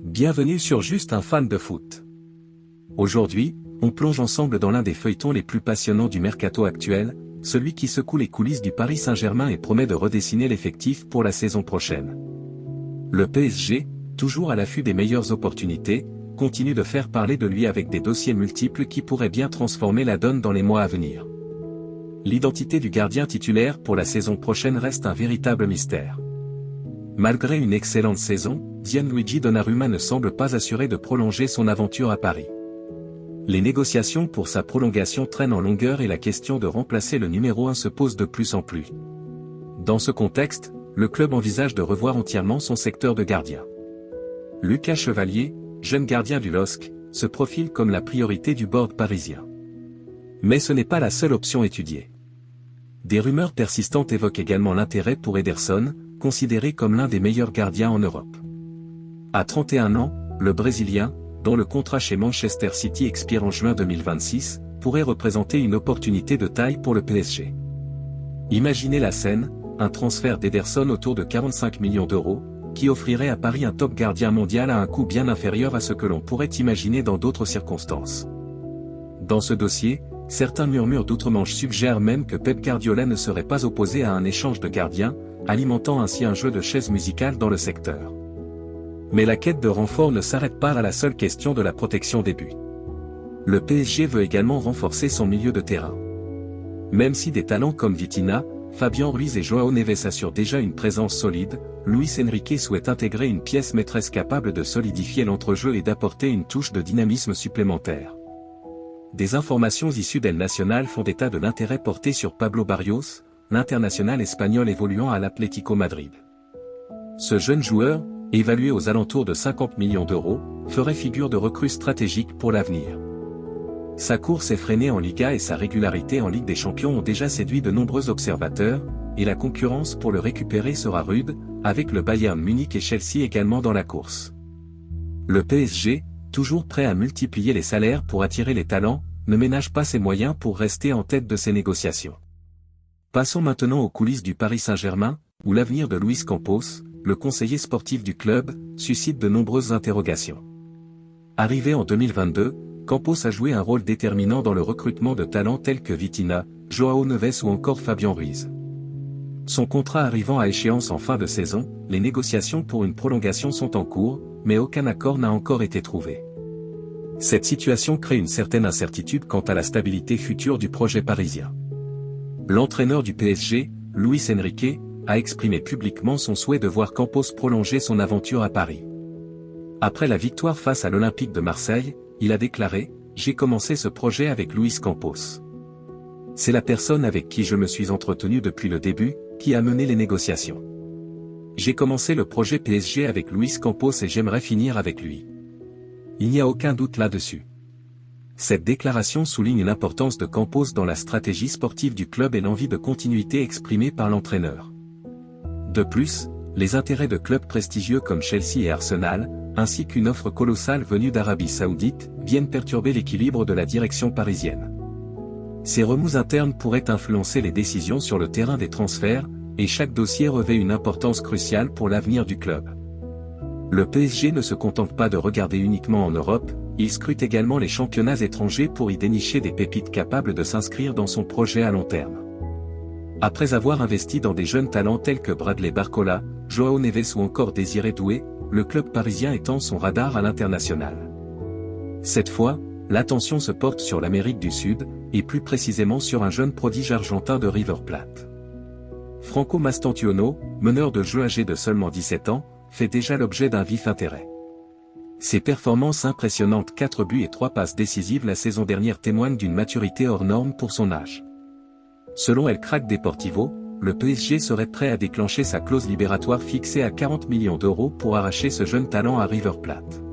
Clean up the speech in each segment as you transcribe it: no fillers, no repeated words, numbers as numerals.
Bienvenue sur Juste un fan de foot. Aujourd'hui, on plonge ensemble dans l'un des feuilletons les plus passionnants du mercato actuel, celui qui secoue les coulisses du Paris Saint-Germain et promet de redessiner l'effectif pour la saison prochaine. Le PSG, toujours à l'affût des meilleures opportunités, continue de faire parler de lui avec des dossiers multiples qui pourraient bien transformer la donne dans les mois à venir. L'identité du gardien titulaire pour la saison prochaine reste un véritable mystère. Malgré une excellente saison, Gianluigi Donnarumma ne semble pas assuré de prolonger son aventure à Paris. Les négociations pour sa prolongation traînent en longueur et la question de remplacer le numéro 1 se pose de plus en plus. Dans ce contexte, le club envisage de revoir entièrement son secteur de gardien. Lucas Chevalier, jeune gardien du LOSC, se profile comme la priorité du board parisien. Mais ce n'est pas la seule option étudiée. Des rumeurs persistantes évoquent également l'intérêt pour Ederson, considéré comme l'un des meilleurs gardiens en Europe. À 31 ans, le Brésilien, dont le contrat chez Manchester City expire en juin 2026, pourrait représenter une opportunité de taille pour le PSG. Imaginez la scène, un transfert d'Ederson autour de 45 millions d'euros, qui offrirait à Paris un top gardien mondial à un coût bien inférieur à ce que l'on pourrait imaginer dans d'autres circonstances. Dans ce dossier, certains murmures d'outre-Manche suggèrent même que Pep Guardiola ne serait pas opposé à un échange de gardiens, alimentant ainsi un jeu de chaises musicales dans le secteur. Mais la quête de renfort ne s'arrête pas à la seule question de la protection des buts. Le PSG veut également renforcer son milieu de terrain. Même si des talents comme Vitinha, Fabien Ruiz et João Neves assurent déjà une présence solide, Luis Enrique souhaite intégrer une pièce maîtresse capable de solidifier l'entrejeu et d'apporter une touche de dynamisme supplémentaire. Des informations issues d'El Nacional font état de l'intérêt porté sur Pablo Barrios, l'international espagnol évoluant à l'Atlético Madrid. Ce jeune joueur, évalué aux alentours de 50 millions d'euros, ferait figure de recrue stratégique pour l'avenir. Sa course effrénée en Liga et sa régularité en Ligue des Champions ont déjà séduit de nombreux observateurs, et la concurrence pour le récupérer sera rude, avec le Bayern Munich et Chelsea également dans la course. Le PSG, toujours prêt à multiplier les salaires pour attirer les talents, ne ménage pas ses moyens pour rester en tête de ces négociations. Passons maintenant aux coulisses du Paris Saint-Germain, où l'avenir de Luis Campos, le conseiller sportif du club, suscite de nombreuses interrogations. Arrivé en 2022, Campos a joué un rôle déterminant dans le recrutement de talents tels que Vitinha, João Neves ou encore Fabien Ruiz. Son contrat arrivant à échéance en fin de saison, les négociations pour une prolongation sont en cours, mais aucun accord n'a encore été trouvé. Cette situation crée une certaine incertitude quant à la stabilité future du projet parisien. L'entraîneur du PSG, Luis Enrique, a exprimé publiquement son souhait de voir Campos prolonger son aventure à Paris. Après la victoire face à l'Olympique de Marseille, il a déclaré « J'ai commencé ce projet avec Luis Campos. C'est la personne avec qui je me suis entretenu depuis le début, qui a mené les négociations. J'ai commencé le projet PSG avec Luis Campos et j'aimerais finir avec lui. Il n'y a aucun doute là-dessus. » Cette déclaration souligne l'importance de Campos dans la stratégie sportive du club et l'envie de continuité exprimée par l'entraîneur. De plus, les intérêts de clubs prestigieux comme Chelsea et Arsenal, ainsi qu'une offre colossale venue d'Arabie Saoudite, viennent perturber l'équilibre de la direction parisienne. Ces remous internes pourraient influencer les décisions sur le terrain des transferts, et chaque dossier revêt une importance cruciale pour l'avenir du club. Le PSG ne se contente pas de regarder uniquement en Europe, il scrute également les championnats étrangers pour y dénicher des pépites capables de s'inscrire dans son projet à long terme. Après avoir investi dans des jeunes talents tels que Bradley Barcola, João Neves ou encore Désiré Doué, le club parisien étend son radar à l'international. Cette fois, l'attention se porte sur l'Amérique du Sud, et plus précisément sur un jeune prodige argentin de River Plate. Franco Mastantuono, meneur de jeu âgé de seulement 17 ans, fait déjà l'objet d'un vif intérêt. Ses performances impressionnantes, 4 buts et 3 passes décisives la saison dernière témoignent d'une maturité hors norme pour son âge. Selon El Crack Deportivo, le PSG serait prêt à déclencher sa clause libératoire fixée à 40 millions d'euros pour arracher ce jeune talent à River Plate.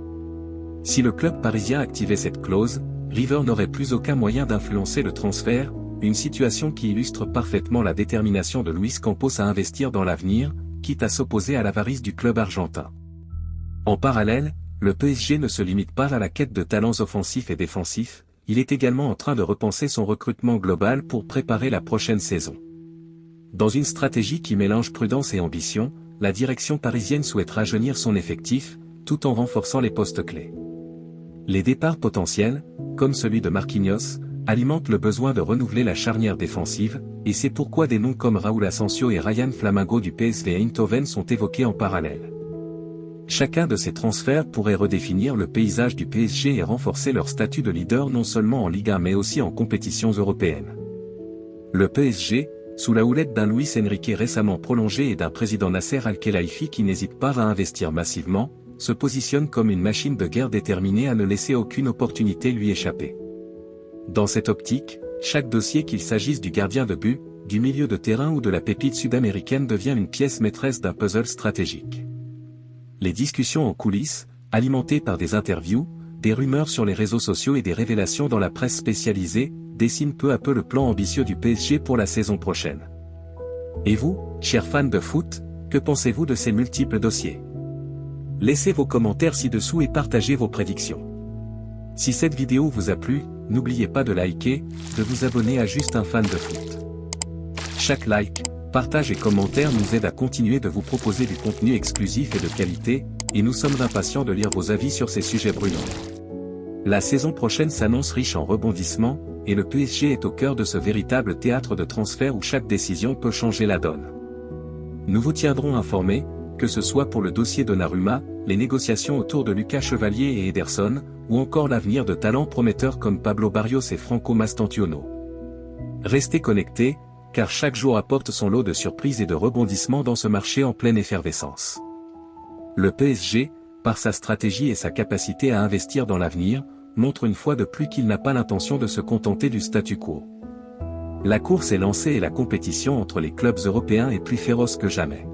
Si le club parisien activait cette clause, River n'aurait plus aucun moyen d'influencer le transfert, une situation qui illustre parfaitement la détermination de Luis Campos à investir dans l'avenir, quitte à s'opposer à l'avarice du club argentin. En parallèle, le PSG ne se limite pas à la quête de talents offensifs et défensifs, il est également en train de repenser son recrutement global pour préparer la prochaine saison. Dans une stratégie qui mélange prudence et ambition, la direction parisienne souhaite rajeunir son effectif, tout en renforçant les postes clés. Les départs potentiels, comme celui de Marquinhos, alimentent le besoin de renouveler la charnière défensive, et c'est pourquoi des noms comme Raúl Asensio et Ryan Flamengo du PSV Eindhoven sont évoqués en parallèle. Chacun de ces transferts pourrait redéfinir le paysage du PSG et renforcer leur statut de leader non seulement en Ligue 1 mais aussi en compétitions européennes. Le PSG, sous la houlette d'un Luis Enrique récemment prolongé et d'un président Nasser Al-Khelaifi qui n'hésite pas à investir massivement, se positionne comme une machine de guerre déterminée à ne laisser aucune opportunité lui échapper. Dans cette optique, chaque dossier qu'il s'agisse du gardien de but, du milieu de terrain ou de la pépite sud-américaine devient une pièce maîtresse d'un puzzle stratégique. Les discussions en coulisses, alimentées par des interviews, des rumeurs sur les réseaux sociaux et des révélations dans la presse spécialisée, dessinent peu à peu le plan ambitieux du PSG pour la saison prochaine. Et vous, chers fans de foot, que pensez-vous de ces multiples dossiers? Laissez vos commentaires ci-dessous et partagez vos prédictions. Si cette vidéo vous a plu, n'oubliez pas de liker, de vous abonner à Juste un fan de foot. Chaque like, partage et commentaire nous aide à continuer de vous proposer du contenu exclusif et de qualité, et nous sommes impatients de lire vos avis sur ces sujets brûlants. La saison prochaine s'annonce riche en rebondissements, et le PSG est au cœur de ce véritable théâtre de transfert où chaque décision peut changer la donne. Nous vous tiendrons informés, que ce soit pour le dossier Donnarumma, les négociations autour de Lucas Chevalier et Ederson, ou encore l'avenir de talents prometteurs comme Pablo Barrios et Franco Mastantuono. Restez connectés, car chaque jour apporte son lot de surprises et de rebondissements dans ce marché en pleine effervescence. Le PSG, par sa stratégie et sa capacité à investir dans l'avenir, montre une fois de plus qu'il n'a pas l'intention de se contenter du statu quo. La course est lancée et la compétition entre les clubs européens est plus féroce que jamais.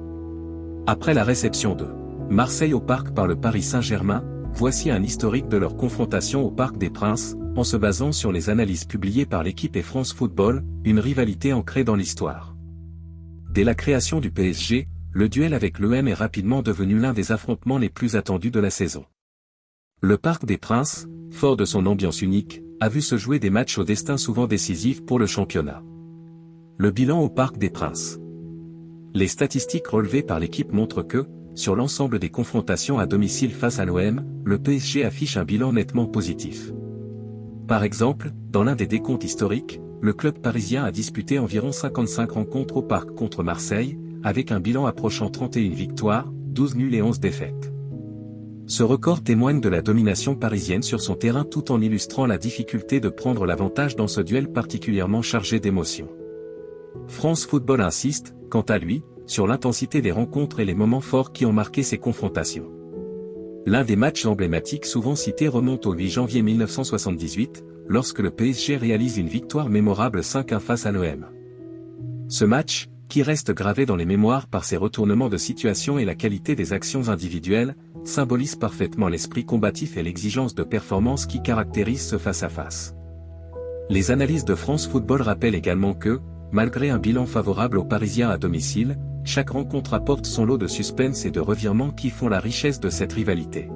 Après la réception de Marseille au Parc par le Paris Saint-Germain, voici un historique de leur confrontation au Parc des Princes, en se basant sur les analyses publiées par l'équipe et France Football, une rivalité ancrée dans l'histoire. Dès la création du PSG, le duel avec l'OM est rapidement devenu l'un des affrontements les plus attendus de la saison. Le Parc des Princes, fort de son ambiance unique, a vu se jouer des matchs au destin souvent décisifs pour le championnat. Le bilan au Parc des Princes. Les statistiques relevées par l'équipe montrent que, sur l'ensemble des confrontations à domicile face à l'OM, le PSG affiche un bilan nettement positif. Par exemple, dans l'un des décomptes historiques, le club parisien a disputé environ 55 rencontres au Parc contre Marseille, avec un bilan approchant 31 victoires, 12 nuls et 11 défaites. Ce record témoigne de la domination parisienne sur son terrain tout en illustrant la difficulté de prendre l'avantage dans ce duel particulièrement chargé d'émotions. France Football insiste, quant à lui, sur l'intensité des rencontres et les moments forts qui ont marqué ces confrontations. L'un des matchs emblématiques souvent cités remonte au 8 janvier 1978, lorsque le PSG réalise une victoire mémorable 5-1 face à l'OM. Ce match, qui reste gravé dans les mémoires par ses retournements de situation et la qualité des actions individuelles, symbolise parfaitement l'esprit combatif et l'exigence de performance qui caractérise ce face-à-face. Les analyses de France Football rappellent également que, malgré un bilan favorable aux Parisiens à domicile, chaque rencontre apporte son lot de suspense et de revirements qui font la richesse de cette rivalité.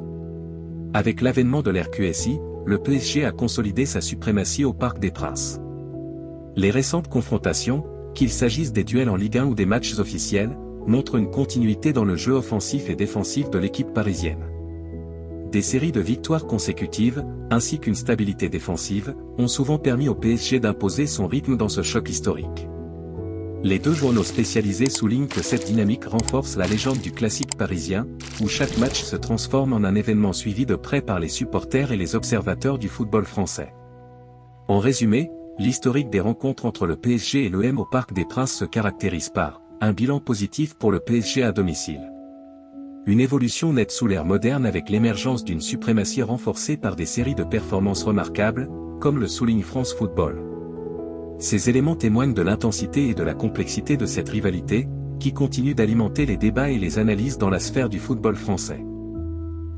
Avec l'avènement de l'RQSI, le PSG a consolidé sa suprématie au Parc des Princes. Les récentes confrontations, qu'il s'agisse des duels en Ligue 1 ou des matchs officiels, montrent une continuité dans le jeu offensif et défensif de l'équipe parisienne. Des séries de victoires consécutives, ainsi qu'une stabilité défensive, ont souvent permis au PSG d'imposer son rythme dans ce choc historique. Les deux journaux spécialisés soulignent que cette dynamique renforce la légende du classique parisien, où chaque match se transforme en un événement suivi de près par les supporters et les observateurs du football français. En résumé, l'historique des rencontres entre le PSG et l'OM au Parc des Princes se caractérise par un bilan positif pour le PSG à domicile. Une évolution nette sous l'ère moderne avec l'émergence d'une suprématie renforcée par des séries de performances remarquables, comme le souligne France Football. Ces éléments témoignent de l'intensité et de la complexité de cette rivalité, qui continue d'alimenter les débats et les analyses dans la sphère du football français.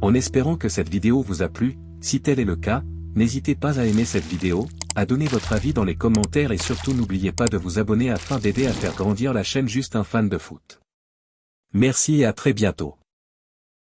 En espérant que cette vidéo vous a plu, si tel est le cas, n'hésitez pas à aimer cette vidéo, à donner votre avis dans les commentaires et surtout n'oubliez pas de vous abonner afin d'aider à faire grandir la chaîne Juste un fan de foot. Merci et à très bientôt.